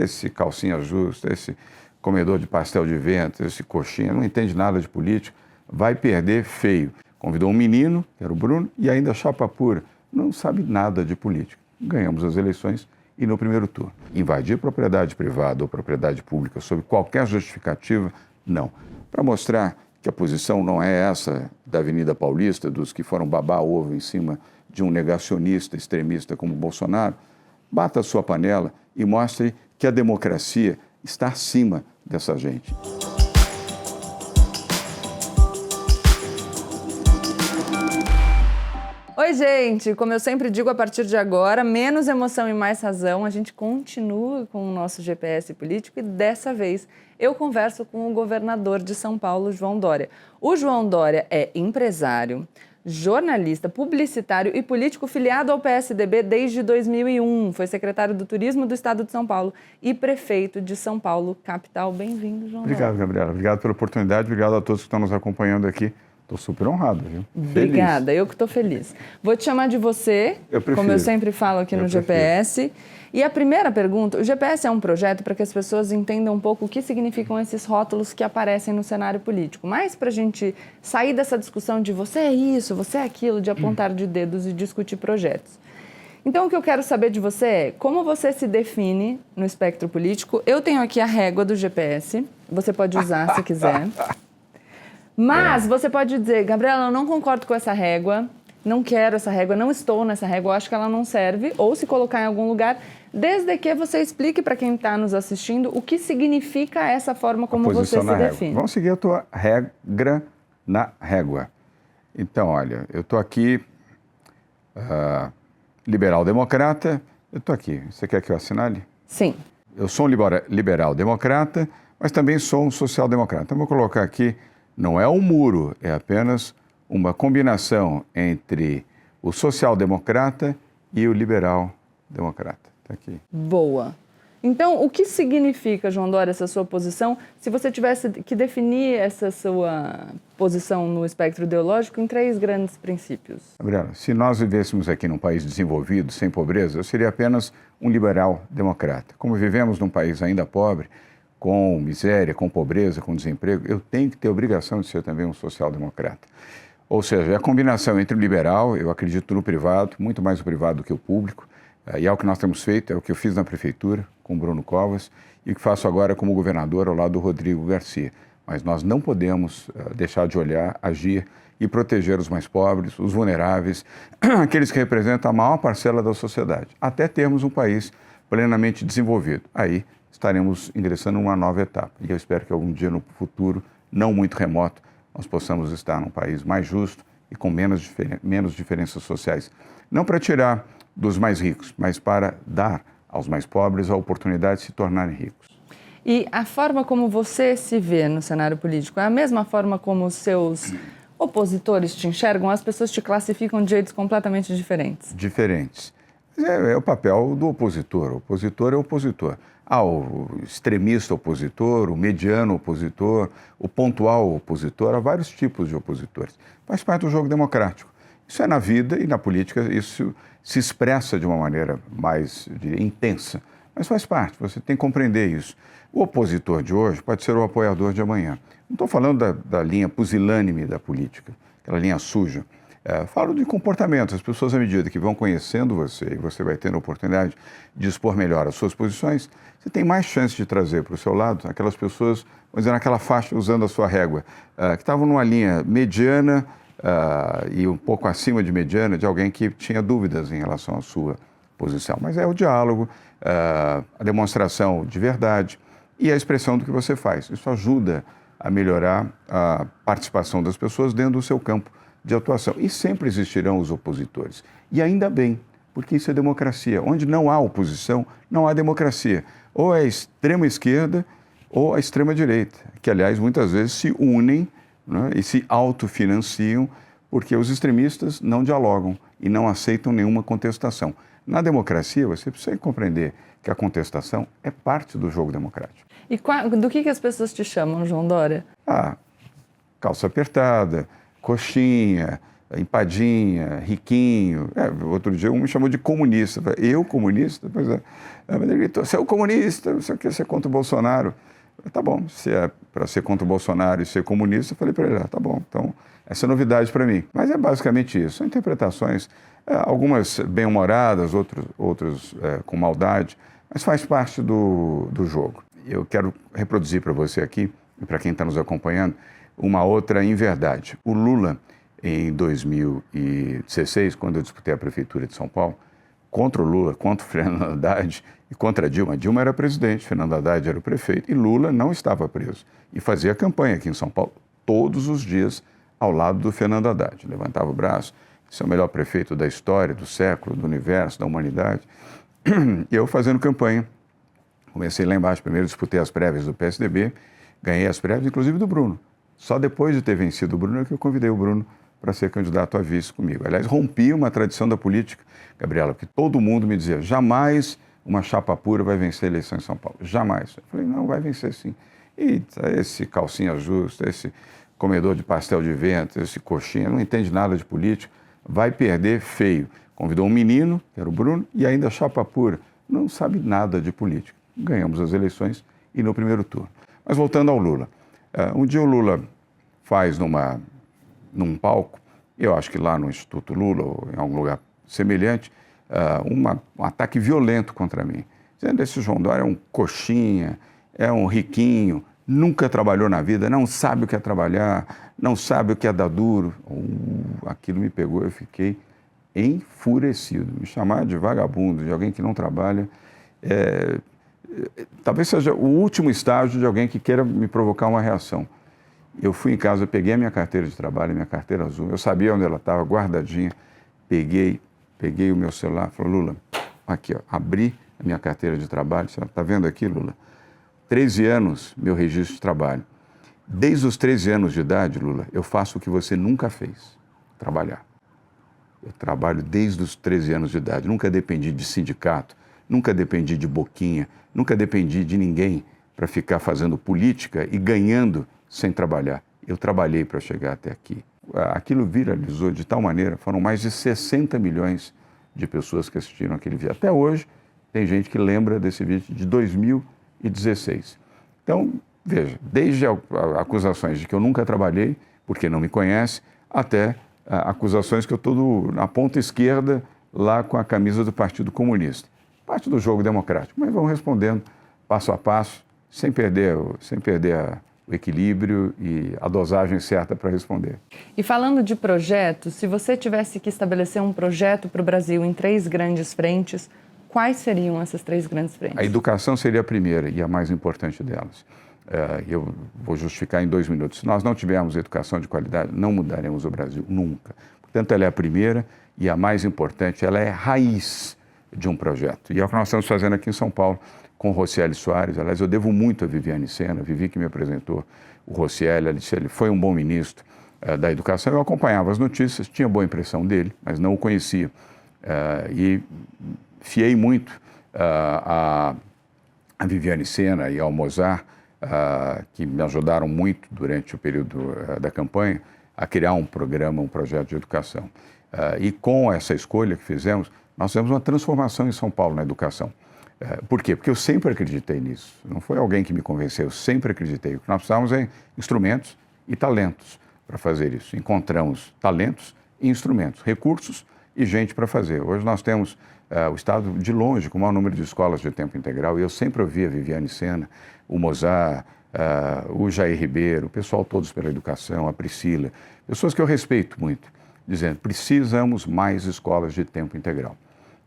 esse calcinha justa, esse comedor de pastel de vento, esse coxinha, não entende nada de política, vai perder feio. Convidou um menino, que era o Bruno, e ainda chapa pura, não sabe nada de política. Ganhamos as eleições e no primeiro turno. Invadir propriedade privada ou propriedade pública sob qualquer justificativa, não. Para mostrar que a posição não é essa da Avenida Paulista, dos que foram babar ovo em cima de um negacionista extremista como Bolsonaro, bata a sua panela e mostre que a democracia está acima dessa gente. Oi, gente! Como eu sempre digo, a partir de agora, menos emoção e mais razão, a gente continua com o nosso GPS político e dessa vez eu converso com o governador de São Paulo, João Dória. O João Dória é empresário, jornalista, publicitário e político filiado ao PSDB desde 2001. Foi secretário do Turismo do Estado de São Paulo e prefeito de São Paulo, capital. Bem-vindo, João Dória. Obrigado, Gabriela. Obrigado pela oportunidade. Obrigado a todos que estão nos acompanhando aqui. Estou super honrado, viu? Obrigada, Feliz. eu que estou feliz. Vou te chamar de você, como eu sempre falo aqui no GPS. E a primeira pergunta, o GPS é um projeto para que as pessoas entendam um pouco o que significam esses rótulos que aparecem no cenário político. Mas para a gente sair dessa discussão de você é isso, você é aquilo, de apontar de dedos e discutir projetos. Então, o que eu quero saber de você é como você se define no espectro político. Eu tenho aqui a régua do GPS, você pode usar se quiser. Mas você pode dizer, Gabriela, eu não concordo com essa régua, não quero essa régua, não estou nessa régua, eu acho que ela não serve, ou se colocar em algum lugar, desde que você explique para quem está nos assistindo o que significa essa forma como você se define. Vamos seguir a tua regra na régua. Então, olha, eu estou aqui, liberal-democrata, eu estou aqui. Você quer que eu assinale? Sim. Eu sou um liberal-democrata, mas também sou um social-democrata. Então, vou colocar aqui. Não é um muro, é apenas uma combinação entre o social-democrata e o liberal-democrata. Está aqui. Boa. Então, o que significa, João Dória, essa sua posição? Se você tivesse que definir essa sua posição no espectro ideológico em 3 grandes princípios. Gabriela, se nós vivêssemos aqui num país desenvolvido, sem pobreza, eu seria apenas um liberal-democrata. Como vivemos num país ainda pobre, com miséria, com pobreza, com desemprego, eu tenho que ter a obrigação de ser também um social-democrata. Ou seja, é a combinação entre o liberal, eu acredito no privado, muito mais o privado do que o público, e é o que nós temos feito, é o que eu fiz na prefeitura, com o Bruno Covas, e o que faço agora como governador ao lado do Rodrigo Garcia. Mas nós não podemos deixar de olhar, agir e proteger os mais pobres, os vulneráveis, aqueles que representam a maior parcela da sociedade, até termos um país plenamente desenvolvido. Aí estaremos ingressando em uma nova etapa. E eu espero que algum dia no futuro, não muito remoto, nós possamos estar num país mais justo e com menos diferenças sociais. Não para tirar dos mais ricos, mas para dar aos mais pobres a oportunidade de se tornarem ricos. E a forma como você se vê no cenário político é a mesma forma como os seus opositores te enxergam? As pessoas te classificam de jeitos completamente diferentes? Diferentes. É o papel do opositor. O opositor é opositor. O extremista opositor, o mediano opositor, o pontual opositor, há vários tipos de opositores. Faz parte do jogo democrático. Isso é na vida e na política, isso se expressa de uma maneira mais, eu diria, intensa. Mas faz parte, você tem que compreender isso. O opositor de hoje pode ser o apoiador de amanhã. Não estou falando da linha pusilânime da política, aquela linha suja. Falo de comportamento. As pessoas, à medida que vão conhecendo você e você vai tendo a oportunidade de expor melhor as suas posições, você tem mais chance de trazer para o seu lado aquelas pessoas, vamos dizer, naquela faixa, usando a sua régua, que estavam numa linha mediana e um pouco acima de mediana, de alguém que tinha dúvidas em relação à sua posição. Mas é o diálogo, a demonstração de verdade e a expressão do que você faz. Isso ajuda a melhorar a participação das pessoas dentro do seu campo de atuação. E sempre existirão os opositores. E ainda bem, porque isso é democracia. Onde não há oposição, não há democracia. Ou é a extrema esquerda ou a extrema direita, que, aliás, muitas vezes se unem, né, e se autofinanciam, porque os extremistas não dialogam e não aceitam nenhuma contestação. Na democracia, você precisa compreender que a contestação é parte do jogo democrático. E do que as pessoas te chamam, João Dória? Calça apertada, coxinha, empadinha, riquinho. Outro dia um me chamou de comunista. Eu, comunista? Pois é. Mas ele gritou, você é o comunista, você quer ser contra o Bolsonaro. Tá bom, se é para ser contra o Bolsonaro e ser comunista, eu falei para ele, tá bom, então essa é novidade para mim. Mas é basicamente isso, são interpretações, algumas bem-humoradas, outras com maldade, mas faz parte do jogo. Eu quero reproduzir para você aqui, e para quem está nos acompanhando, uma outra inverdade. O Lula, em 2016, quando eu disputei a Prefeitura de São Paulo, contra o Lula, contra o Fernando Haddad e contra a Dilma. Dilma era presidente, Fernando Haddad era o prefeito e Lula não estava preso. E fazia campanha aqui em São Paulo todos os dias ao lado do Fernando Haddad. Levantava o braço, esse é o melhor prefeito da história, do século, do universo, da humanidade. E eu fazendo campanha. Comecei lá embaixo, primeiro disputei as prévias do PSDB, ganhei as prévias, inclusive do Bruno. Só depois de ter vencido o Bruno é que eu convidei o Bruno para ser candidato a vice comigo. Aliás, rompi uma tradição da política, Gabriela, porque todo mundo me dizia, jamais uma chapa pura vai vencer a eleição em São Paulo. Jamais. Eu falei, não, vai vencer sim. E esse calcinha justa, esse comedor de pastel de vento, esse coxinha, não entende nada de política, vai perder feio. Convidou um menino, que era o Bruno, e ainda chapa pura, não sabe nada de política. Ganhamos as eleições e no primeiro turno. Mas voltando ao Lula. Um dia o Lula faz num palco, eu acho que lá no Instituto Lula, ou em algum lugar semelhante, um ataque violento contra mim. Dizendo, esse João Dória é um coxinha, é um riquinho, nunca trabalhou na vida, não sabe o que é trabalhar, não sabe o que é dar duro. Aquilo me pegou, eu fiquei enfurecido. Me chamar de vagabundo, de alguém que não trabalha, talvez seja o último estágio de alguém que queira me provocar uma reação. Eu fui em casa, peguei a minha carteira de trabalho, minha carteira azul, eu sabia onde ela estava, guardadinha, peguei o meu celular, falei, Lula, aqui, ó, abri a minha carteira de trabalho, você está vendo aqui, Lula? 13 anos, meu registro de trabalho. Desde os 13 anos de idade, Lula, eu faço o que você nunca fez, trabalhar. Eu trabalho desde os 13 anos de idade, nunca dependi de sindicato, nunca dependi de boquinha, nunca dependi de ninguém para ficar fazendo política e ganhando sem trabalhar. Eu trabalhei para chegar até aqui. Aquilo viralizou de tal maneira, foram mais de 60 milhões de pessoas que assistiram aquele vídeo. Até hoje, tem gente que lembra desse vídeo de 2016. Então, veja, desde acusações de que eu nunca trabalhei, porque não me conhece, até acusações que eu estou na ponta esquerda, lá com a camisa do Partido Comunista. Parte do jogo democrático, mas vão respondendo passo a passo, sem perder o equilíbrio e a dosagem certa para responder. E falando de projetos, se você tivesse que estabelecer um projeto para o Brasil em 3 grandes frentes, quais seriam essas 3 grandes frentes? A educação seria a primeira e a mais importante delas. Eu vou justificar em 2 minutos. Se nós não tivermos educação de qualidade, não mudaremos o Brasil nunca. Portanto, ela é a primeira e a mais importante, ela é raiz de um projeto. E é o que nós estamos fazendo aqui em São Paulo, com o Rocieli Soares. Aliás, eu devo muito a Viviane Sena, a Vivi que me apresentou o Rocieli. Ela disse, ele foi um bom ministro da educação. Eu acompanhava as notícias, tinha boa impressão dele, mas não o conhecia. E fiei muito a Viviane Sena e ao Mozart, que me ajudaram muito durante o período da campanha, a criar um programa, um projeto de educação. E com essa escolha que fizemos, nós fizemos uma transformação em São Paulo na educação. Por quê? Porque eu sempre acreditei nisso. Não foi alguém que me convenceu, eu sempre acreditei. O que nós precisávamos é instrumentos e talentos para fazer isso. Encontramos talentos e instrumentos, recursos e gente para fazer. Hoje nós temos o Estado de longe com o maior número de escolas de tempo integral e eu sempre ouvi a Viviane Sena, o Mozart, o Jair Ribeiro, o pessoal todos pela educação, a Priscila, pessoas que eu respeito muito, dizendo precisamos mais escolas de tempo integral.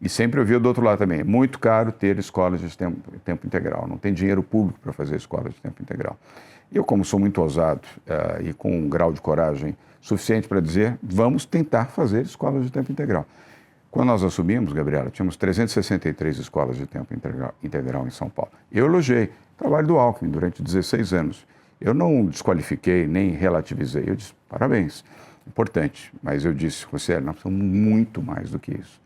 E sempre eu vi do outro lado também, é muito caro ter escolas de tempo integral, não tem dinheiro público para fazer escolas de tempo integral. E eu, como sou muito ousado e com um grau de coragem suficiente para dizer, vamos tentar fazer escolas de tempo integral. Quando nós assumimos, Gabriela, tínhamos 363 escolas de tempo integral em São Paulo. Eu elogiei o trabalho do Alckmin durante 16 anos. Eu não desqualifiquei nem relativizei, eu disse, parabéns, importante. Mas eu disse, Rocieli, nós precisamos muito mais do que isso.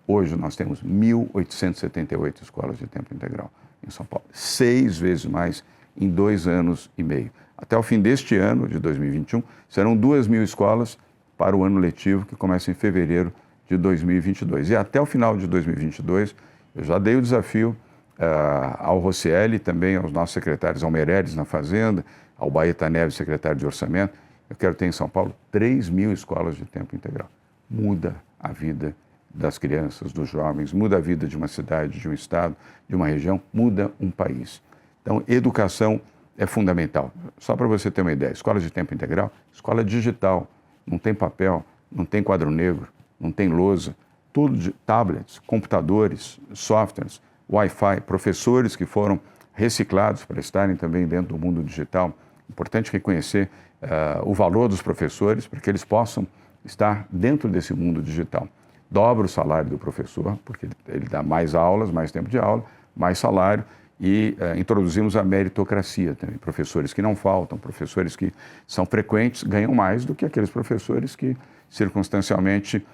Hoje nós temos 1.878 escolas de tempo integral em São Paulo, 6 vezes mais em 2 anos e meio. Até o fim deste ano, de 2021, serão 2.000 escolas para o ano letivo que começa em fevereiro de 2022. E até o final de 2022, eu já dei o desafio ao Rocieli, também aos nossos secretários, ao Meirelles na Fazenda, ao Baeta Neves, secretário de Orçamento. Eu quero ter em São Paulo 3.000 escolas de tempo integral. Muda a vida das crianças, dos jovens, muda a vida de uma cidade, de um estado, de uma região, muda um país. Então, educação é fundamental. Só para você ter uma ideia, escola de tempo integral, escola digital, não tem papel, não tem quadro negro, não tem lousa, tudo de tablets, computadores, softwares, Wi-Fi, professores que foram reciclados para estarem também dentro do mundo digital. Importante reconhecer o valor dos professores para que eles possam estar dentro desse mundo digital. Dobra o salário do professor, porque ele dá mais aulas, mais tempo de aula, mais salário, e introduzimos a meritocracia também. Professores que não faltam, professores que são frequentes, ganham mais do que aqueles professores que circunstancialmente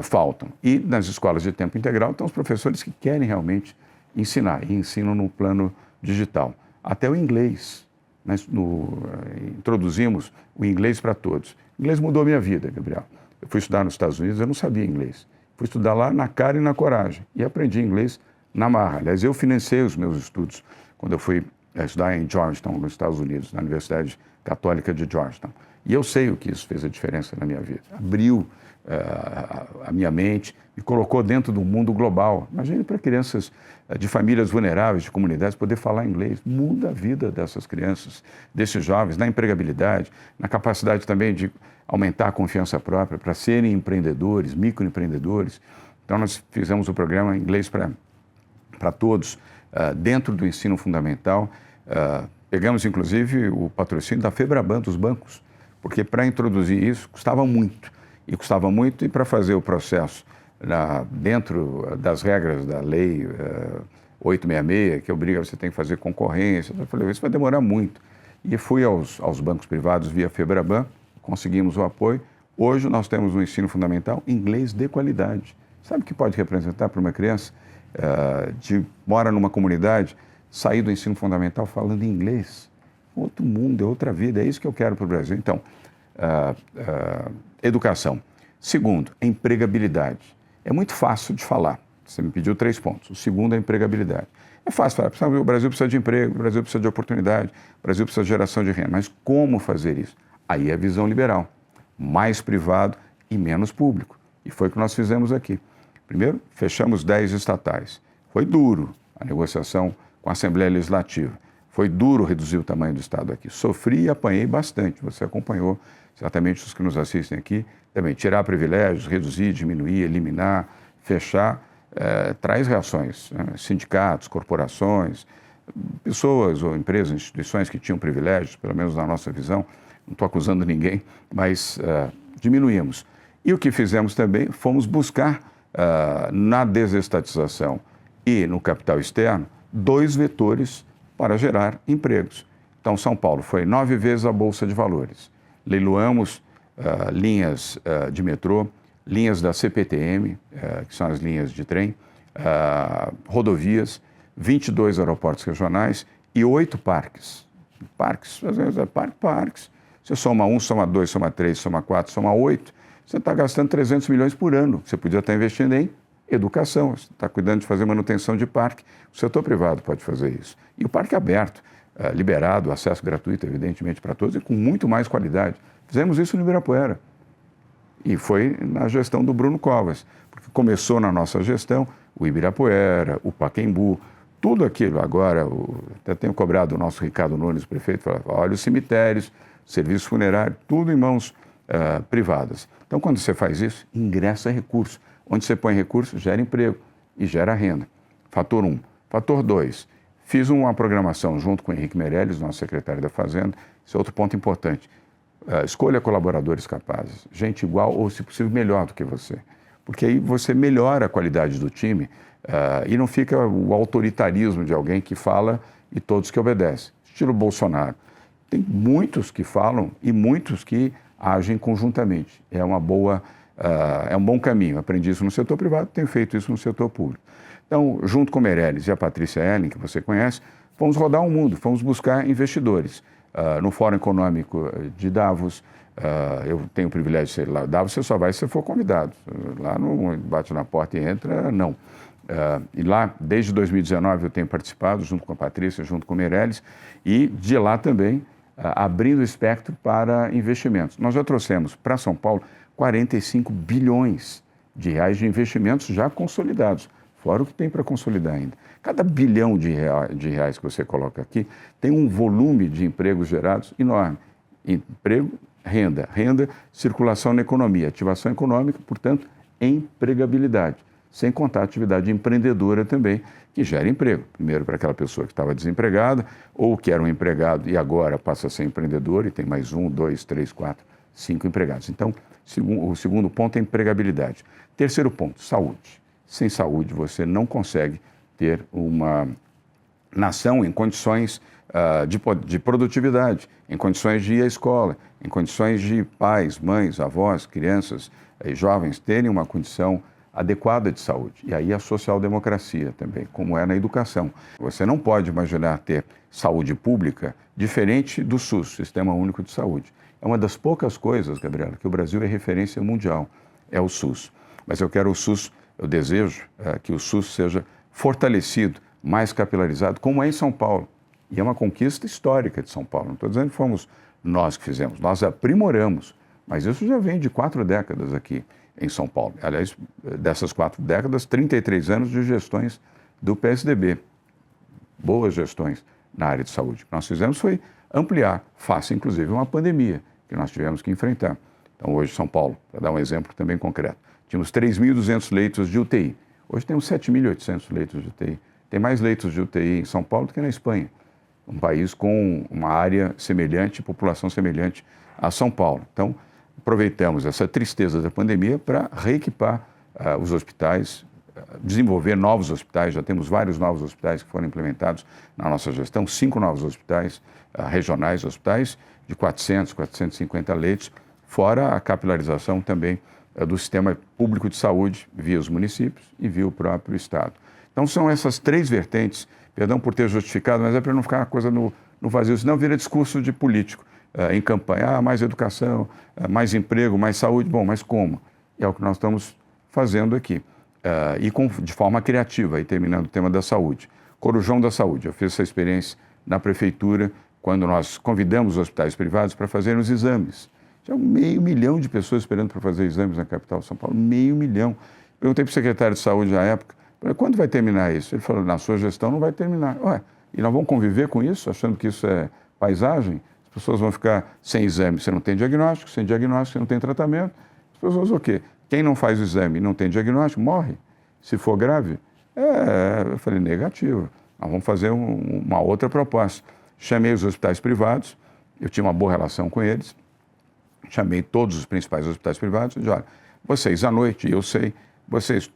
faltam. E nas escolas de tempo integral estão os professores que querem realmente ensinar, e ensinam no plano digital. Até o inglês. Introduzimos o inglês para todos. O inglês mudou a minha vida, Gabriel. Eu fui estudar nos Estados Unidos, eu não sabia inglês. Fui estudar lá na cara e na coragem. E aprendi inglês na marra. Aliás, eu financei os meus estudos quando eu fui estudar em Georgetown, nos Estados Unidos, na Universidade Católica de Georgetown. E eu sei o que isso fez a diferença na minha vida. Abriu a minha mente, me colocou dentro do mundo global. Imagine para crianças de famílias vulneráveis, de comunidades, poder falar inglês. Muda a vida dessas crianças, desses jovens, na empregabilidade, na capacidade também de aumentar a confiança própria, para serem empreendedores, microempreendedores. Então, nós fizemos o programa Inglês para Todos, dentro do ensino fundamental. Pegamos, inclusive, o patrocínio da Febraban, dos bancos, porque para introduzir isso custava muito. E para fazer o processo dentro das regras da lei 866, que obriga você tem que fazer concorrência, eu falei, isso vai demorar muito. E fui aos bancos privados via Febraban, conseguimos o apoio. Hoje nós temos no ensino fundamental inglês de qualidade. Sabe o que pode representar para uma criança mora numa comunidade, sair do ensino fundamental falando inglês? Outro mundo, é outra vida, é isso que eu quero para o Brasil. Então, educação. Segundo, empregabilidade. É muito fácil de falar. Você me pediu 3 pontos. O segundo é empregabilidade. É fácil falar, o Brasil precisa de emprego, o Brasil precisa de oportunidade, o Brasil precisa de geração de renda. Mas como fazer isso? Aí é a visão liberal. Mais privado e menos público. E foi o que nós fizemos aqui. Primeiro, fechamos 10 estatais. Foi duro a negociação com a Assembleia Legislativa. Foi duro reduzir o tamanho do Estado aqui. Sofri e apanhei bastante. Você acompanhou, certamente os que nos assistem aqui, também tirar privilégios, reduzir, diminuir, eliminar, fechar, traz reações. Né? Sindicatos, corporações, pessoas ou empresas, instituições que tinham privilégios, pelo menos na nossa visão, não estou acusando ninguém, mas diminuímos. E o que fizemos também, fomos buscar na desestatização e no capital externo 2 vetores para gerar empregos. Então, São Paulo foi 9 vezes a Bolsa de Valores. Leiloamos linhas de metrô, linhas da CPTM, que são as linhas de trem, rodovias, 22 aeroportos regionais e 8 parques. Parques, às vezes parques. Você soma 1, soma 2, soma 3, soma 4, soma 8, você está gastando 300 milhões por ano. Você podia estar investindo em educação, você está cuidando de fazer manutenção de parque. O setor privado pode fazer isso. E o parque aberto, liberado, acesso gratuito, evidentemente, para todos e com muito mais qualidade. Fizemos isso no Ibirapuera. E foi na gestão do Bruno Covas, porque começou na nossa gestão o Ibirapuera, o Pacaembu, tudo aquilo. Agora, até tenho cobrado o nosso Ricardo Nunes, prefeito, falava, olha os cemitérios, serviço funerário, tudo em mãos privadas. Então, quando você faz isso, ingressa recurso. Onde você põe recurso, gera emprego e gera renda. Fator 1. Fator 2. Fiz uma programação junto com o Henrique Meirelles, nosso secretário da Fazenda. Esse é outro ponto importante. Escolha colaboradores capazes, gente igual ou, se possível, melhor do que você. Porque aí você melhora a qualidade do time e não fica o autoritarismo de alguém que fala e todos que obedecem. Estilo Bolsonaro. Tem muitos que falam e muitos que agem conjuntamente. É um bom caminho. Aprendi isso no setor privado, tenho feito isso no setor público. Então, junto com o Meirelles e a Patrícia Ellen, que você conhece, fomos rodar o mundo, fomos buscar investidores. no Fórum Econômico de Davos. Eu tenho o privilégio de ser lá. Davos você só vai se for convidado. Lá não bate na porta e entra, não. E lá, desde 2019, eu tenho participado, junto com a Patrícia, junto com o Meirelles, e de lá também abrindo o espectro para investimentos. Nós já trouxemos para São Paulo 45 bilhões de reais de investimentos já consolidados, fora o que tem para consolidar ainda. Cada bilhão de reais que você coloca aqui tem um volume de empregos gerados enorme. Emprego, renda, circulação na economia, ativação econômica, portanto, empregabilidade. Sem contar a atividade empreendedora também, que gera emprego. Primeiro para aquela pessoa que estava desempregada, ou que era um empregado e agora passa a ser empreendedor e tem mais 1, 2, 3, 4, 5 empregados. Então, o segundo ponto é empregabilidade. Terceiro ponto, saúde. Sem saúde você não consegue ter uma nação em condições de produtividade, em condições de ir à escola, em condições de pais, mães, avós, crianças e jovens terem uma condição adequada de saúde. E aí a social-democracia também, como é na educação. Você não pode imaginar ter saúde pública diferente do SUS, Sistema Único de Saúde. É uma das poucas coisas, Gabriela, que o Brasil é referência mundial, é o SUS. Mas eu quero o SUS, eu desejo que o SUS seja fortalecido, mais capilarizado, como é em São Paulo. E é uma conquista histórica de São Paulo. Não estou dizendo que fomos nós que fizemos, nós aprimoramos, mas isso já vem de 4 décadas aqui em São Paulo. Aliás, dessas 4 décadas, 33 anos de gestões do PSDB. Boas gestões na área de saúde. O que nós fizemos foi ampliar, face inclusive uma pandemia que nós tivemos que enfrentar. Então, hoje, São Paulo, para dar um exemplo também concreto, tínhamos 3.200 leitos de UTI. Hoje temos 7.800 leitos de UTI. Tem mais leitos de UTI em São Paulo do que na Espanha. Um país com uma área semelhante, população semelhante a São Paulo. Então, aproveitamos essa tristeza da pandemia para reequipar os hospitais, desenvolver novos hospitais. Já temos vários novos hospitais que foram implementados na nossa gestão, 5 novos hospitais regionais, hospitais de 400, 450 leitos, fora a capilarização também do sistema público de saúde via os municípios e via o próprio Estado. Então são essas 3 vertentes, perdão por ter justificado, mas é para não ficar uma coisa no vazio, senão vira discurso de político. Em campanha, mais educação, mais emprego, mais saúde. Bom, mas como? É o que nós estamos fazendo aqui. De forma criativa, aí terminando o tema da saúde. Corujão da Saúde. Eu fiz essa experiência na prefeitura, quando nós convidamos os hospitais privados para fazerem os exames. Tinha 500 mil de pessoas esperando para fazer exames na capital de São Paulo. 500 mil. Perguntei para o secretário de saúde na época, quando vai terminar isso? Ele falou, na sua gestão não vai terminar. Ué, e nós vamos conviver com isso, achando que isso é paisagem? As pessoas vão ficar sem exame, você não tem diagnóstico, sem diagnóstico, você não tem tratamento. As pessoas o quê? Quem não faz o exame e não tem diagnóstico, morre. Se for grave, eu falei, negativo. Nós vamos fazer uma outra proposta. Chamei os hospitais privados, eu tinha uma boa relação com eles, chamei todos os principais hospitais privados e disse, olha, vocês à noite, eu sei,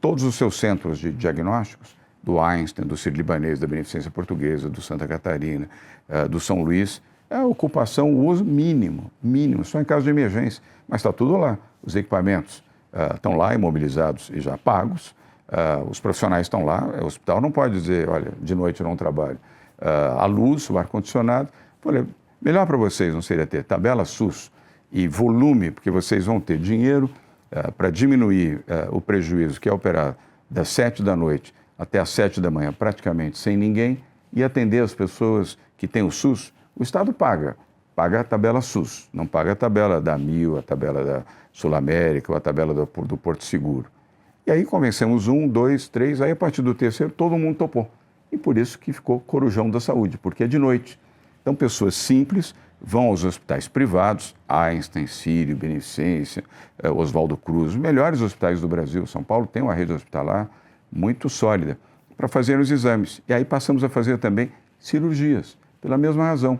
todos os seus centros de diagnósticos, do Einstein, do Sírio-Libanês, da Beneficência Portuguesa, do Santa Catarina, do São Luís, a ocupação, o uso mínimo, só em caso de emergência, mas está tudo lá. Os equipamentos estão lá, imobilizados e já pagos, os profissionais estão lá, o hospital não pode dizer, olha, de noite eu não trabalho. A luz, o ar-condicionado, melhor para vocês não seria ter tabela SUS e volume, porque vocês vão ter dinheiro para diminuir o prejuízo que é operar das 7 da noite até as 7 da manhã, praticamente sem ninguém, e atender as pessoas que têm o SUS. O Estado paga a tabela SUS, não paga a tabela da AMIL, a tabela da Sul América ou a tabela do Porto Seguro. E aí convencemos 1, 2, 3, aí a partir do terceiro todo mundo topou. E por isso que ficou Corujão da Saúde, porque é de noite. Então pessoas simples vão aos hospitais privados, Einstein, Sírio, Beneficência, Oswaldo Cruz, os melhores hospitais do Brasil. São Paulo tem uma rede hospitalar muito sólida para fazer os exames. E aí passamos a fazer também cirurgias. Pela mesma razão.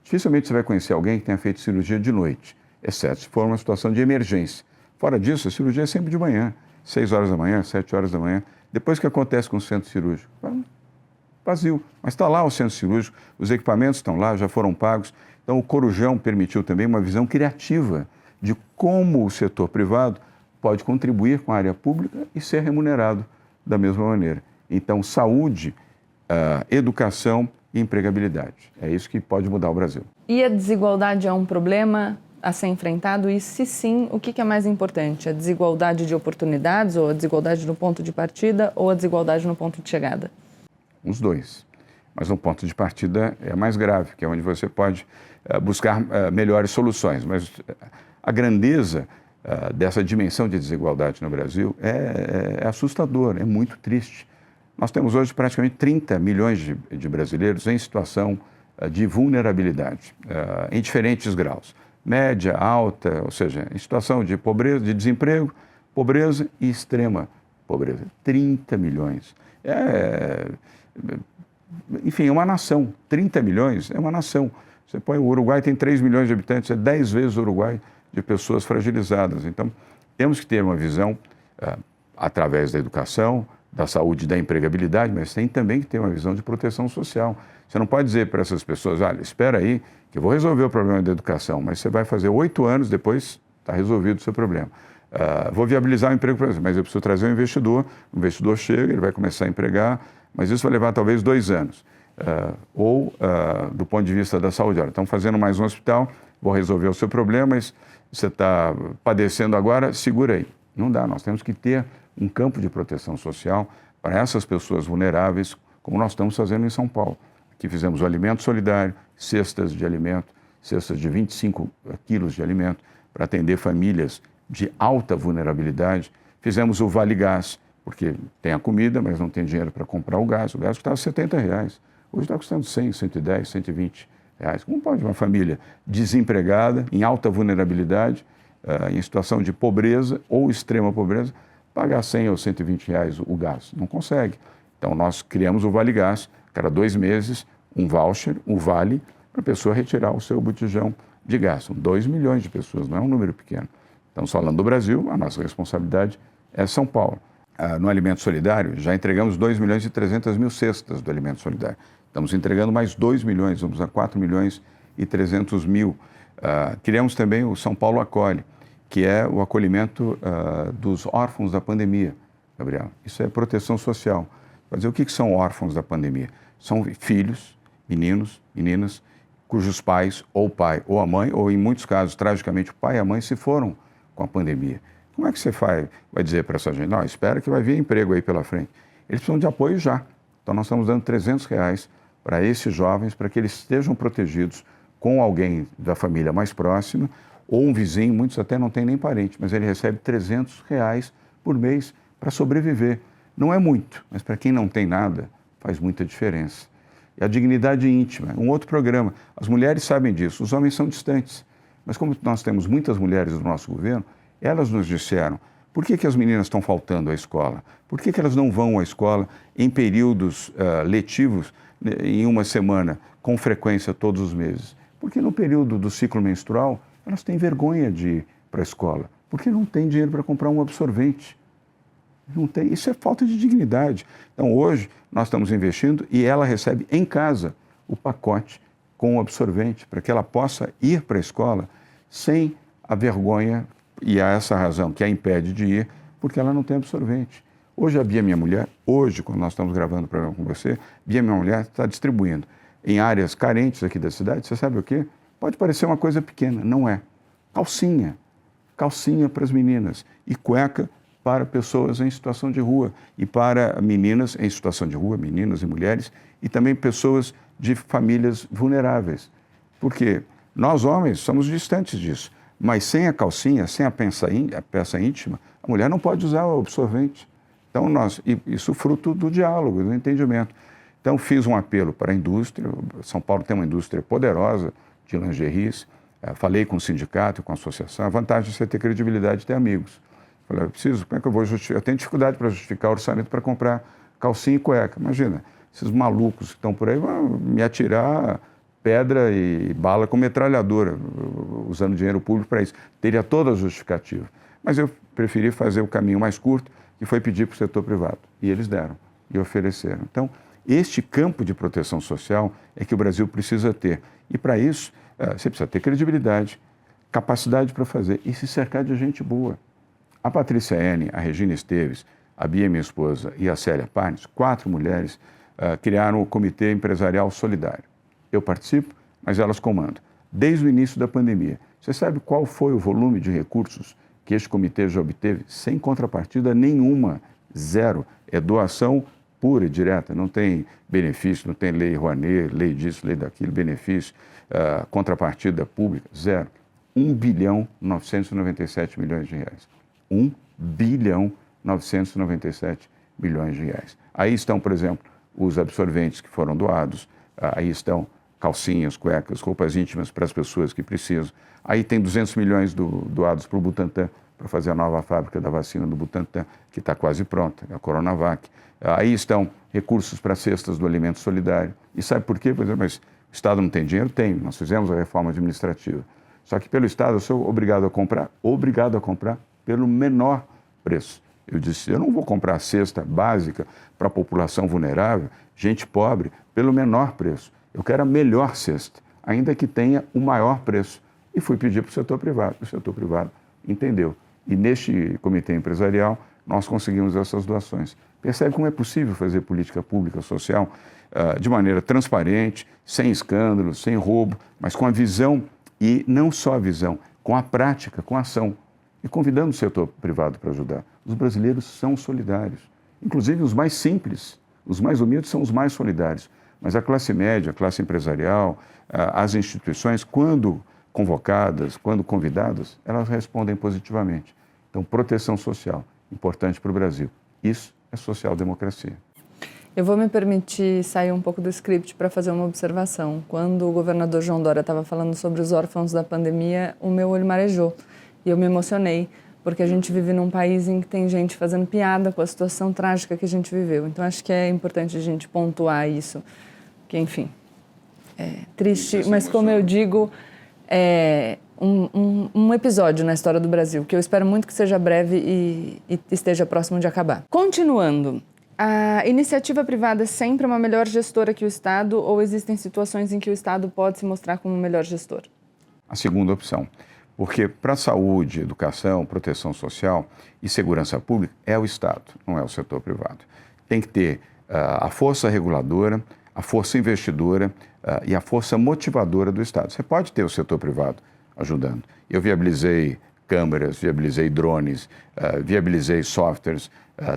Dificilmente você vai conhecer alguém que tenha feito cirurgia de noite, exceto se for uma situação de emergência. Fora disso, a cirurgia é sempre de manhã, 6 horas da manhã, 7 horas da manhã. Depois que acontece com o centro cirúrgico? Vazio. Mas está lá o centro cirúrgico, os equipamentos estão lá, já foram pagos. Então o Corujão permitiu também uma visão criativa de como o setor privado pode contribuir com a área pública e ser remunerado da mesma maneira. Então, saúde, educação e empregabilidade. É isso que pode mudar o Brasil. E a desigualdade é um problema a ser enfrentado? E se sim, o que é mais importante? A desigualdade de oportunidades, ou a desigualdade no ponto de partida, ou a desigualdade no ponto de chegada? Os dois. Mas no ponto de partida é mais grave, que é onde você pode buscar melhores soluções. Mas a grandeza dessa dimensão de desigualdade no Brasil é assustadora, é muito triste. Nós temos hoje praticamente 30 milhões de brasileiros em situação de vulnerabilidade, em diferentes graus. Média, alta, ou seja, em situação de pobreza, de desemprego, pobreza e extrema pobreza. 30 milhões. Enfim, é uma nação. 30 milhões é uma nação. Você põe o Uruguai, tem 3 milhões de habitantes, é 10 vezes o Uruguai de pessoas fragilizadas. Então, temos que ter uma visão através da educação, da saúde e da empregabilidade, mas tem também que ter uma visão de proteção social. Você não pode dizer para essas pessoas, olha, espera aí, que eu vou resolver o problema da educação, mas você vai fazer 8 anos, depois está resolvido o seu problema. Vou viabilizar o emprego para você, mas eu preciso trazer um investidor, o investidor chega, ele vai começar a empregar, mas isso vai levar talvez 2 anos. Do ponto de vista da saúde, olha, estamos fazendo mais um hospital, vou resolver o seu problema, mas você está padecendo agora, segura aí. Não dá, nós temos que ter um campo de proteção social para essas pessoas vulneráveis, como nós estamos fazendo em São Paulo. Aqui fizemos o alimento solidário, cestas de alimento, cestas de 25 quilos de alimento, para atender famílias de alta vulnerabilidade. Fizemos o Vale Gás, porque tem a comida, mas não tem dinheiro para comprar o gás. O gás custava R$70, hoje está custando 100, 110, 120 reais. Como pode uma família desempregada, em alta vulnerabilidade, em situação de pobreza ou extrema pobreza, pagar 100 ou 120 reais o gás? Não consegue. Então, nós criamos o Vale Gás, cada 2 meses, um voucher, um vale, para a pessoa retirar o seu botijão de gás. São 2 milhões de pessoas, não é um número pequeno. Estamos falando do Brasil, a nossa responsabilidade é São Paulo. No Alimento Solidário, já entregamos 2 milhões e 300 mil cestas do Alimento Solidário. Estamos entregando mais 2 milhões, vamos a 4 milhões e 300 mil. Criamos também o São Paulo Acolhe, que é o acolhimento dos órfãos da pandemia, Gabriel. Isso é proteção social. Mas o que são órfãos da pandemia? São filhos, meninos, meninas, cujos pais, ou o pai ou a mãe, ou em muitos casos, tragicamente, o pai e a mãe se foram com a pandemia. Como é que você vai dizer para essa gente? Não, espera que vai vir emprego aí pela frente. Eles precisam de apoio já. Então, nós estamos dando R$300 para esses jovens, para que eles estejam protegidos com alguém da família mais próxima, ou um vizinho, muitos até não têm nem parente, mas ele recebe R$300 por mês para sobreviver. Não é muito, mas para quem não tem nada, faz muita diferença. E a dignidade íntima, um outro programa. As mulheres sabem disso, os homens são distantes. Mas como nós temos muitas mulheres no nosso governo, elas nos disseram, por que as meninas estão faltando à escola? Por que elas não vão à escola em períodos letivos, em uma semana, com frequência todos os meses? Porque no período do ciclo menstrual, elas têm vergonha de ir para a escola, porque não tem dinheiro para comprar um absorvente. Não tem, isso é falta de dignidade. Então, hoje, nós estamos investindo e ela recebe em casa o pacote com o absorvente, para que ela possa ir para a escola sem a vergonha e a essa razão que a impede de ir, porque ela não tem absorvente. Hoje, a Bia, minha mulher, hoje, quando nós estamos gravando o programa com você, Bia, minha mulher, está distribuindo em áreas carentes aqui da cidade. Você sabe o quê? Pode parecer uma coisa pequena, não é. Calcinha para as meninas e cueca para pessoas em situação de rua e para meninas em situação de rua, meninas e mulheres, e também pessoas de famílias vulneráveis. Porque nós, homens, somos distantes disso, mas sem a calcinha, sem a peça íntima, a mulher não pode usar o absorvente. Então, isso fruto do diálogo, do entendimento. Então, fiz um apelo para a indústria. São Paulo tem uma indústria poderosa de lingeries. Falei com o sindicato, com a associação. A vantagem de você ter credibilidade e ter amigos. Falei, como é que eu vou justificar? Eu tenho dificuldade para justificar o orçamento para comprar calcinha e cueca. Imagina, esses malucos que estão por aí vão me atirar pedra e bala com metralhadora, usando dinheiro público para isso. Teria toda a justificativa. Mas eu preferi fazer o caminho mais curto, que foi pedir para o setor privado. E eles deram e ofereceram. Então, este campo de proteção social é que o Brasil precisa ter. E para isso, você precisa ter credibilidade, capacidade para fazer e se cercar de gente boa. A Patrícia N., a Regina Esteves, a Bia, minha esposa, e a Célia Parnes, 4 mulheres criaram o Comitê Empresarial Solidário. Eu participo, mas elas comandam. Desde o início da pandemia. Você sabe qual foi o volume de recursos que este comitê já obteve? Sem contrapartida nenhuma, zero. É doação pura e direta, não tem benefício, não tem lei Rouanet, lei disso, lei daquilo, benefício, contrapartida pública, zero. 1.997 bilhões de reais. 1.997 bilhões de reais. Aí estão, por exemplo, os absorventes que foram doados, aí estão calcinhas, cuecas, roupas íntimas para as pessoas que precisam. Aí tem 200 milhões doados para o Butantan, para fazer a nova fábrica da vacina do Butantan, que está quase pronta, a Coronavac. Aí estão recursos para cestas do alimento solidário. E sabe por quê? Por exemplo, mas o Estado não tem dinheiro? Tem. Nós fizemos a reforma administrativa. Só que pelo Estado eu sou obrigado a comprar pelo menor preço. Eu disse, eu não vou comprar cesta básica para a população vulnerável, gente pobre, pelo menor preço. Eu quero a melhor cesta, ainda que tenha o maior preço. E fui pedir para o setor privado. O setor privado entendeu. E neste comitê empresarial, nós conseguimos essas doações. Percebe como é possível fazer política pública social de maneira transparente, sem escândalo, sem roubo, mas com a visão, e não só a visão, com a prática, com a ação. E convidando o setor privado para ajudar. Os brasileiros são solidários. Inclusive os mais simples, os mais humildes são os mais solidários. Mas a classe média, a classe empresarial, as instituições, quando convocadas, quando convidadas, elas respondem positivamente. Então, proteção social, importante para o Brasil. Isso é social-democracia. Eu vou me permitir sair um pouco do script para fazer uma observação. Quando o governador João Dória estava falando sobre os órfãos da pandemia, o meu olho marejou e eu me emocionei, porque a gente vive num país em que tem gente fazendo piada com a situação trágica que a gente viveu. Então, acho que é importante a gente pontuar isso, que, enfim, é triste, mas como eu digo, é um episódio na história do Brasil, que eu espero muito que seja breve e esteja próximo de acabar. Continuando, a iniciativa privada é sempre uma melhor gestora que o Estado, ou existem situações em que o Estado pode se mostrar como um melhor gestor? A segunda opção. Porque para saúde, educação, proteção social e segurança pública é o Estado, não é o setor privado. Tem que ter a força reguladora, a força investidora e a força motivadora do Estado. Você pode ter o setor privado ajudando. Eu viabilizei câmeras, viabilizei drones, viabilizei softwares,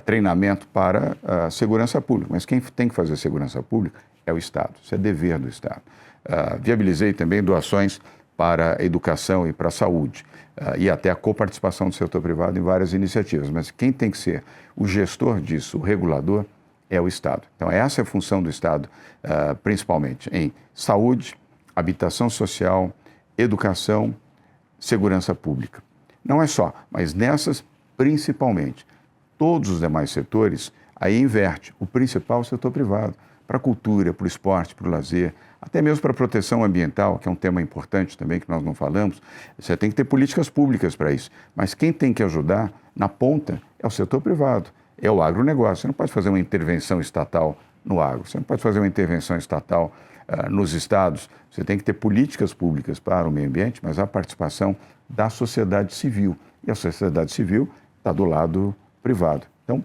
treinamento para segurança pública. Mas quem tem que fazer segurança pública é o Estado. Isso é dever do Estado. Viabilizei também doações para a educação e para a saúde, e até a coparticipação do setor privado em várias iniciativas. Mas quem tem que ser o gestor disso, o regulador, é o Estado. Então, essa é a função do Estado, principalmente em saúde, habitação social, educação, segurança pública. Não é só, mas nessas principalmente. Todos os demais setores, aí inverte. O principal é o setor privado, para a cultura, para o esporte, para o lazer, até mesmo para a proteção ambiental, que é um tema importante também que nós não falamos. Você tem que ter políticas públicas para isso. Mas quem tem que ajudar na ponta é o setor privado, é o agronegócio. Você não pode fazer uma intervenção estatal no agro, você não pode fazer uma intervenção estatal nos estados. Você tem que ter políticas públicas para o meio ambiente, mas a participação da sociedade civil. E a sociedade civil está do lado privado. Então,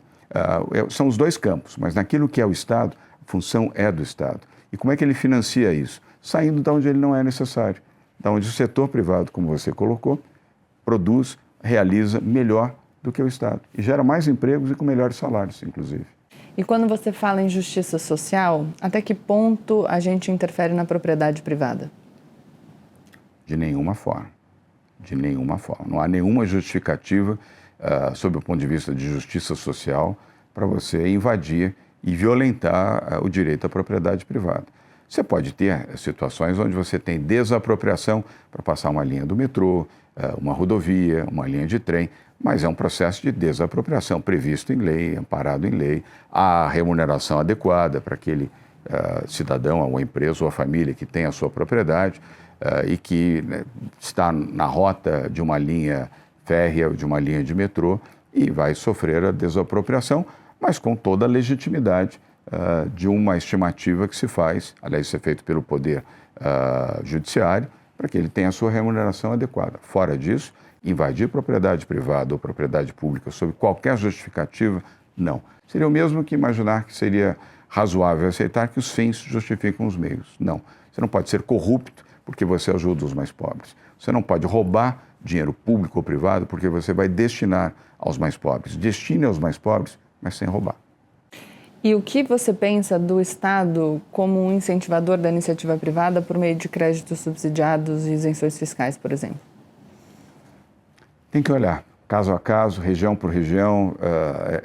são os dois campos, mas naquilo que é o Estado, a função é do Estado. E como é que ele financia isso? Saindo de onde ele não é necessário, de onde o setor privado, como você colocou, produz, realiza melhor do que o Estado. E gera mais empregos e com melhores salários, inclusive. E quando você fala em justiça social, até que ponto a gente interfere na propriedade privada? De nenhuma forma. De nenhuma forma. Não há nenhuma justificativa, sob o ponto de vista de justiça social, para você invadir e violentar o direito à propriedade privada. Você pode ter situações onde você tem desapropriação para passar uma linha do metrô, uma rodovia, uma linha de trem, mas é um processo de desapropriação previsto em lei, amparado em lei, há remuneração adequada para aquele cidadão, ou a empresa ou a família que tem a sua propriedade e que está na rota de uma linha férrea ou de uma linha de metrô e vai sofrer a desapropriação, mas com toda a legitimidade de uma estimativa que se faz, aliás, isso é feito pelo Poder Judiciário, para que ele tenha a sua remuneração adequada. Fora disso, invadir propriedade privada ou propriedade pública sob qualquer justificativa Não. Seria o mesmo que imaginar que seria razoável aceitar que os fins justificam os meios. Não. Você não pode ser corrupto porque você ajuda os mais pobres. Você não pode roubar dinheiro público ou privado porque você vai destinar aos mais pobres. Destine aos mais pobres, mas sem roubar. E o que você pensa do Estado como um incentivador da iniciativa privada por meio de créditos subsidiados e isenções fiscais, por exemplo? Tem que olhar, caso a caso, região por região.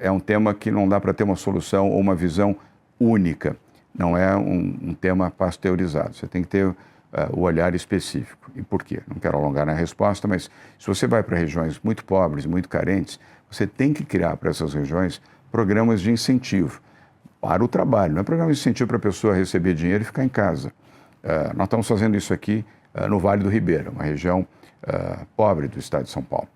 É um tema que não dá para ter uma solução ou uma visão única. Não é um tema pasteurizado. Você tem que ter o olhar específico. E por quê? Não quero alongar na resposta, mas se você vai para regiões muito pobres, muito carentes, você tem que criar para essas regiões programas de incentivo para o trabalho. Não é programa de incentivo para a pessoa receber dinheiro e ficar em casa. Nós estamos fazendo isso aqui no Vale do Ribeira, uma região pobre do estado de São Paulo.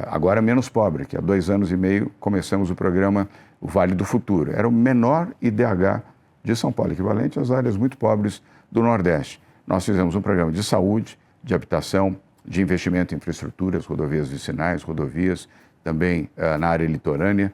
Agora menos pobre, que há 2 anos e meio começamos o programa O Vale do Futuro. Era o menor IDH de São Paulo, equivalente às áreas muito pobres do Nordeste. Nós fizemos um programa de saúde, de habitação, de investimento em infraestruturas, rodovias vicinais, rodovias, também na área litorânea,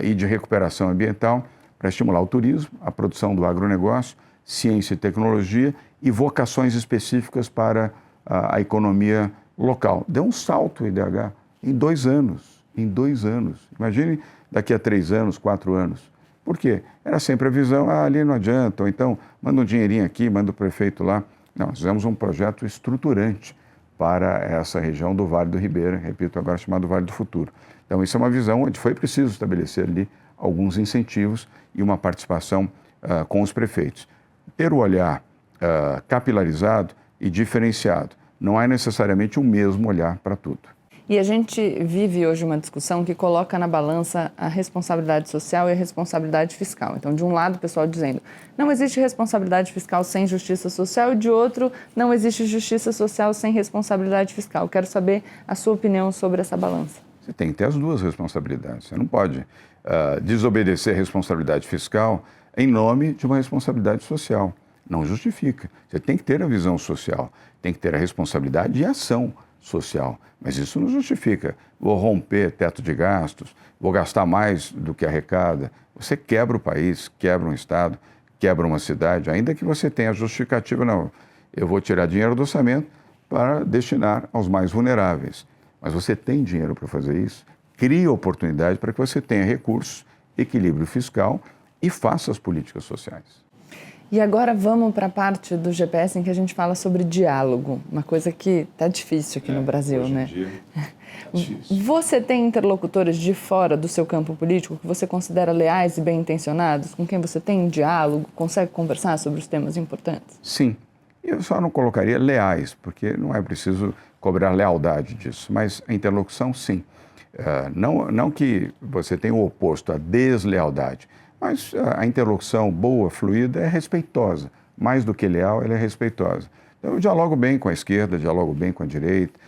e de recuperação ambiental para estimular o turismo, a produção do agronegócio, ciência e tecnologia e vocações específicas para a economia local. Deu um salto o IDH em 2 anos. Em 2 anos. Imagine daqui a 3 anos, 4 anos. Por quê? Era sempre a visão, ali não adianta, ou então manda um dinheirinho aqui, manda o prefeito lá. Não, nós fizemos um projeto estruturante para essa região do Vale do Ribeira, repito, agora chamado Vale do Futuro. Então, isso é uma visão onde foi preciso estabelecer ali alguns incentivos e uma participação com os prefeitos. Ter o olhar capilarizado e diferenciado. Não é necessariamente o mesmo olhar para tudo. E a gente vive hoje uma discussão que coloca na balança a responsabilidade social e a responsabilidade fiscal. Então, de um lado, o pessoal dizendo, não existe responsabilidade fiscal sem justiça social, e de outro, não existe justiça social sem responsabilidade fiscal. Quero saber a sua opinião sobre essa balança. Você tem que ter as duas responsabilidades. Você não pode desobedecer a responsabilidade fiscal em nome de uma responsabilidade social. Não justifica. Você tem que ter a visão social, tem que ter a responsabilidade e a ação social. Mas isso não justifica. Vou romper teto de gastos, vou gastar mais do que arrecada. Você quebra o país, quebra um estado, quebra uma cidade, ainda que você tenha a justificativa, não, eu vou tirar dinheiro do orçamento para destinar aos mais vulneráveis. Mas você tem dinheiro para fazer isso, cria oportunidade para que você tenha recursos, equilíbrio fiscal e faça as políticas sociais. E agora vamos para a parte do GPS em que a gente fala sobre diálogo, uma coisa que está difícil aqui no Brasil, hoje em né? dia, difícil. Você tem interlocutores de fora do seu campo político que você considera leais e bem-intencionados, com quem você tem um diálogo, consegue conversar sobre os temas importantes? Sim. Eu só não colocaria leais, porque não é preciso cobrar lealdade disso, mas a interlocução, sim. Não que você tenha o oposto, a deslealdade, mas a interlocução boa, fluida, é respeitosa. Mais do que leal, ela é respeitosa. Então, eu dialogo bem com a esquerda, dialogo bem com a direita,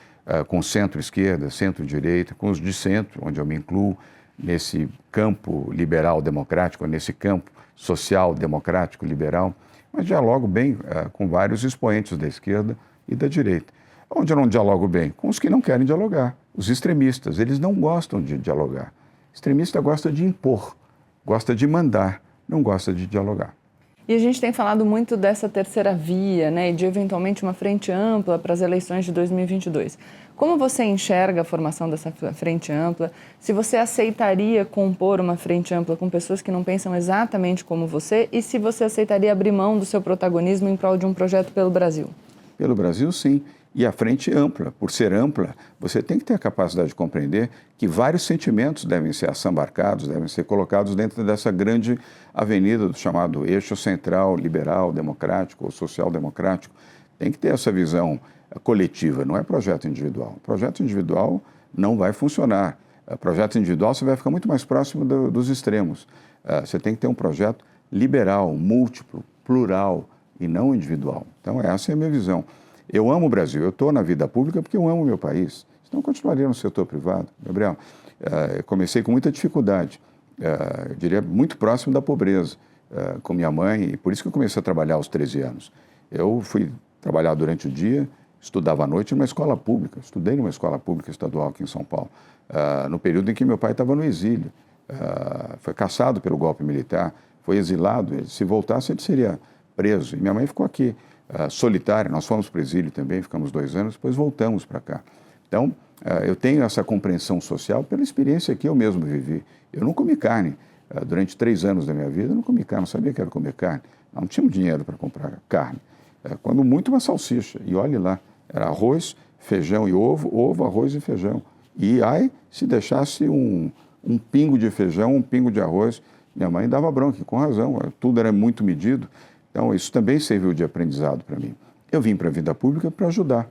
com centro-esquerda, centro-direita, com os de centro, onde eu me incluo nesse campo liberal-democrático, nesse campo social-democrático liberal, mas dialogo bem com vários expoentes da esquerda e da direita. Onde eu não dialogo bem? Com os que não querem dialogar. Os extremistas, eles não gostam de dialogar. O extremista gosta de impor, gosta de mandar, não gosta de dialogar. E a gente tem falado muito dessa terceira via, né, e de eventualmente uma frente ampla para as eleições de 2022. Como você enxerga a formação dessa frente ampla? Se você aceitaria compor uma frente ampla com pessoas que não pensam exatamente como você e se você aceitaria abrir mão do seu protagonismo em prol de um projeto pelo Brasil? Pelo Brasil, sim. E a frente ampla, por ser ampla, você tem que ter a capacidade de compreender que vários sentimentos devem ser assambarcados, devem ser colocados dentro dessa grande avenida do chamado eixo central, liberal, democrático ou social-democrático. Tem que ter essa visão coletiva, não é projeto individual. Projeto individual não vai funcionar. Projeto individual você vai ficar muito mais próximo dos extremos. Você tem que ter um projeto liberal, múltiplo, plural e não individual. Então essa é a minha visão. Eu amo o Brasil, eu estou na vida pública porque eu amo o meu país. Senão eu continuaria no setor privado. Gabriel, eu comecei com muita dificuldade, eu diria muito próximo da pobreza, com minha mãe, e por isso que eu comecei a trabalhar aos 13 anos. Eu fui trabalhar durante o dia, estudava à noite numa escola pública, estudei numa escola pública estadual aqui em São Paulo, no período em que meu pai estava no exílio. foi caçado pelo golpe militar, foi exilado. Se voltasse, ele seria preso. E minha mãe ficou aqui, solitária. Nós fomos para o exílio também, ficamos 2 anos, depois voltamos para cá. Então, eu tenho essa compreensão social pela experiência que eu mesmo vivi. Eu não comi carne. Durante 3 anos da minha vida, eu não comi carne, não sabia que era comer carne. Não tinha dinheiro para comprar carne. Quando muito, uma salsicha. E olhe lá, era arroz, feijão e ovo, arroz e feijão. E aí, se deixasse um pingo de feijão, um pingo de arroz, minha mãe dava bronca, com razão, tudo era muito medido. Então, isso também serviu de aprendizado para mim. Eu vim para a vida pública para ajudar.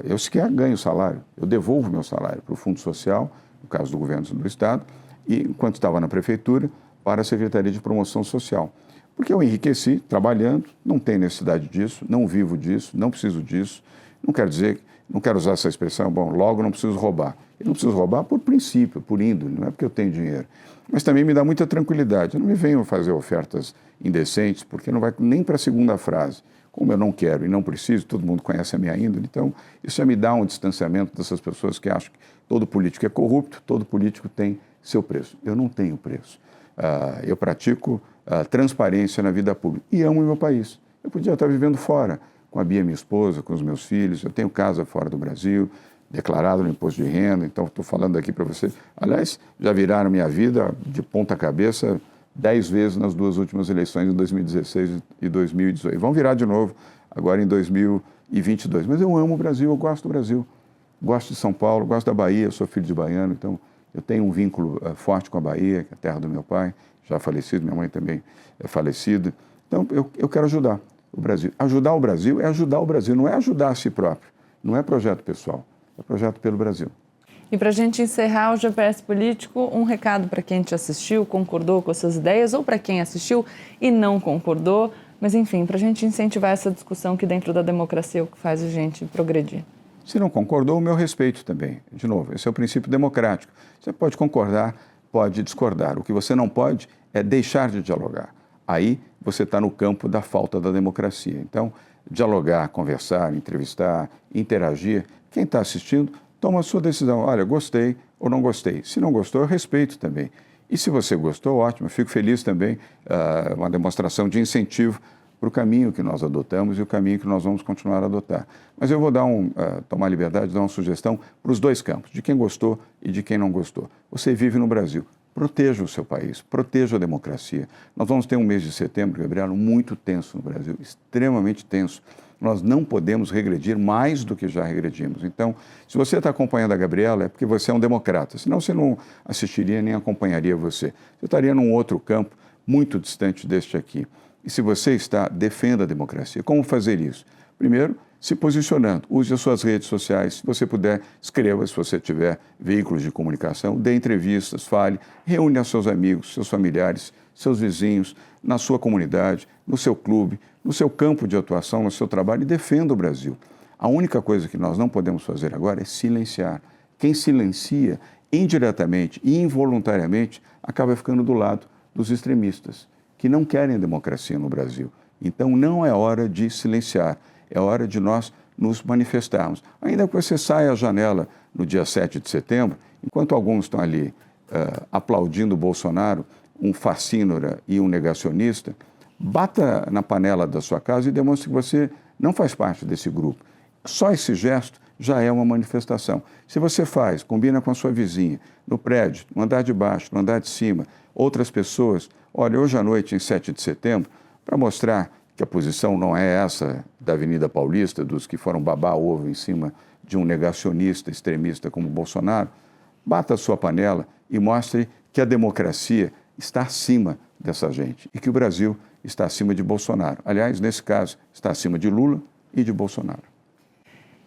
Eu sequer ganho salário, eu devolvo meu salário para o Fundo Social, no caso do governo do Estado, e enquanto estava na Prefeitura, para a Secretaria de Promoção Social. Porque eu enriqueci trabalhando, não tenho necessidade disso, não vivo disso, não preciso disso. Não quero dizer, não quero usar essa expressão, bom, logo não preciso roubar. Eu não preciso roubar por princípio, por índole, não é porque eu tenho dinheiro. Mas também me dá muita tranquilidade. Eu não me venho fazer ofertas indecentes, porque não vai nem para a segunda frase. Como eu não quero e não preciso, todo mundo conhece a minha índole, então isso já me dá um distanciamento dessas pessoas que acham que todo político é corrupto, todo político tem seu preço. Eu não tenho preço. Eu pratico transparência na vida pública e amo o meu país. Eu podia estar vivendo fora, com a Bia, minha esposa, com os meus filhos. Eu tenho casa fora do Brasil, declarado no imposto de renda, então estou falando aqui para você. Aliás, já viraram minha vida de ponta cabeça 10 vezes nas 2 últimas eleições, em 2016 e 2018. Vão virar de novo agora em 2022. Mas eu amo o Brasil, eu gosto do Brasil. Gosto de São Paulo, gosto da Bahia, sou filho de baiano, então eu tenho um vínculo forte com a Bahia, que é a terra do meu pai, já falecido, minha mãe também é falecida. Então eu quero ajudar o Brasil. Ajudar o Brasil é ajudar o Brasil, não é ajudar a si próprio, não é projeto pessoal, é projeto pelo Brasil. E para a gente encerrar o GPS Político, um recado para quem te assistiu, concordou com essas ideias, ou para quem assistiu e não concordou, mas enfim, para a gente incentivar essa discussão que dentro da democracia é o que faz a gente progredir. Se não concordou, o meu respeito também. De novo, esse é o princípio democrático. Você pode concordar, pode discordar. O que você não pode é deixar de dialogar. Aí você está no campo da falta da democracia. Então, dialogar, conversar, entrevistar, interagir. Quem está assistindo, toma a sua decisão. Olha, gostei ou não gostei. Se não gostou, eu respeito também. E se você gostou, ótimo. Eu fico feliz também. Uma demonstração de incentivo para o caminho que nós adotamos e o caminho que nós vamos continuar a adotar. Mas eu vou dar tomar a liberdade de dar uma sugestão para os 2 campos, de quem gostou e de quem não gostou. Você vive no Brasil. Proteja o seu país, proteja a democracia. Nós vamos ter um mês de setembro, Gabriela, muito tenso no Brasil, extremamente tenso. Nós não podemos regredir mais do que já regredimos. Então, se você está acompanhando a Gabriela, é porque você é um democrata. Senão você não assistiria nem acompanharia você. Você estaria num outro campo, muito distante deste aqui. E se você está, defenda a democracia. Como fazer isso? Primeiro, se posicionando. Use as suas redes sociais. Se você puder, escreva, se você tiver veículos de comunicação, dê entrevistas, fale, reúne aos seus amigos, seus familiares, seus vizinhos, na sua comunidade, no seu clube, no seu campo de atuação, no seu trabalho e defenda o Brasil. A única coisa que nós não podemos fazer agora é silenciar. Quem silencia indiretamente e involuntariamente acaba ficando do lado dos extremistas, que não querem democracia no Brasil. Então não é hora de silenciar, é hora de nós nos manifestarmos. Ainda que você saia à janela no dia 7 de setembro, enquanto alguns estão ali aplaudindo o Bolsonaro, um fascínora e um negacionista, bata na panela da sua casa e demonstre que você não faz parte desse grupo. Só esse gesto já é uma manifestação. Se você faz, combina com a sua vizinha, no prédio, no andar de baixo, no andar de cima, outras pessoas, olha, hoje à noite, em 7 de setembro, para mostrar que a posição não é essa da Avenida Paulista, dos que foram babar ovo em cima de um negacionista extremista como Bolsonaro, bata a sua panela e mostre que a democracia está acima dessa gente e que o Brasil está acima de Bolsonaro. Aliás, nesse caso, está acima de Lula e de Bolsonaro.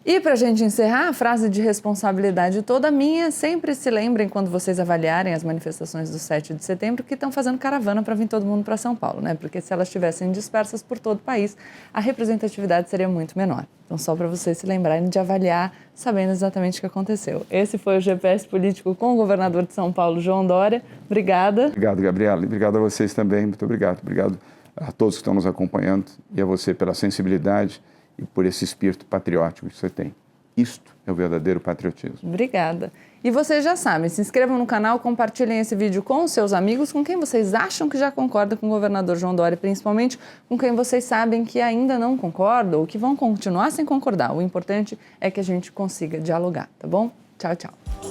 E para a gente encerrar, a frase de responsabilidade toda minha, sempre se lembrem quando vocês avaliarem as manifestações do 7 de setembro que estão fazendo caravana para vir todo mundo para São Paulo, né? Porque se elas estivessem dispersas por todo o país, a representatividade seria muito menor. Então, só para vocês se lembrarem de avaliar, sabendo exatamente o que aconteceu. Esse foi o GPS Político com o governador de São Paulo, João Dória. Obrigada. Obrigado, Gabriela. Obrigado a vocês também. Muito obrigado. Obrigado a todos que estão nos acompanhando e a você pela sensibilidade e por esse espírito patriótico que você tem. Isto é o verdadeiro patriotismo. Obrigada. E vocês já sabem, se inscrevam no canal, compartilhem esse vídeo com os seus amigos, com quem vocês acham que já concorda com o governador João Dória, principalmente com quem vocês sabem que ainda não concorda ou que vão continuar sem concordar. O importante é que a gente consiga dialogar, tá bom? Tchau, tchau.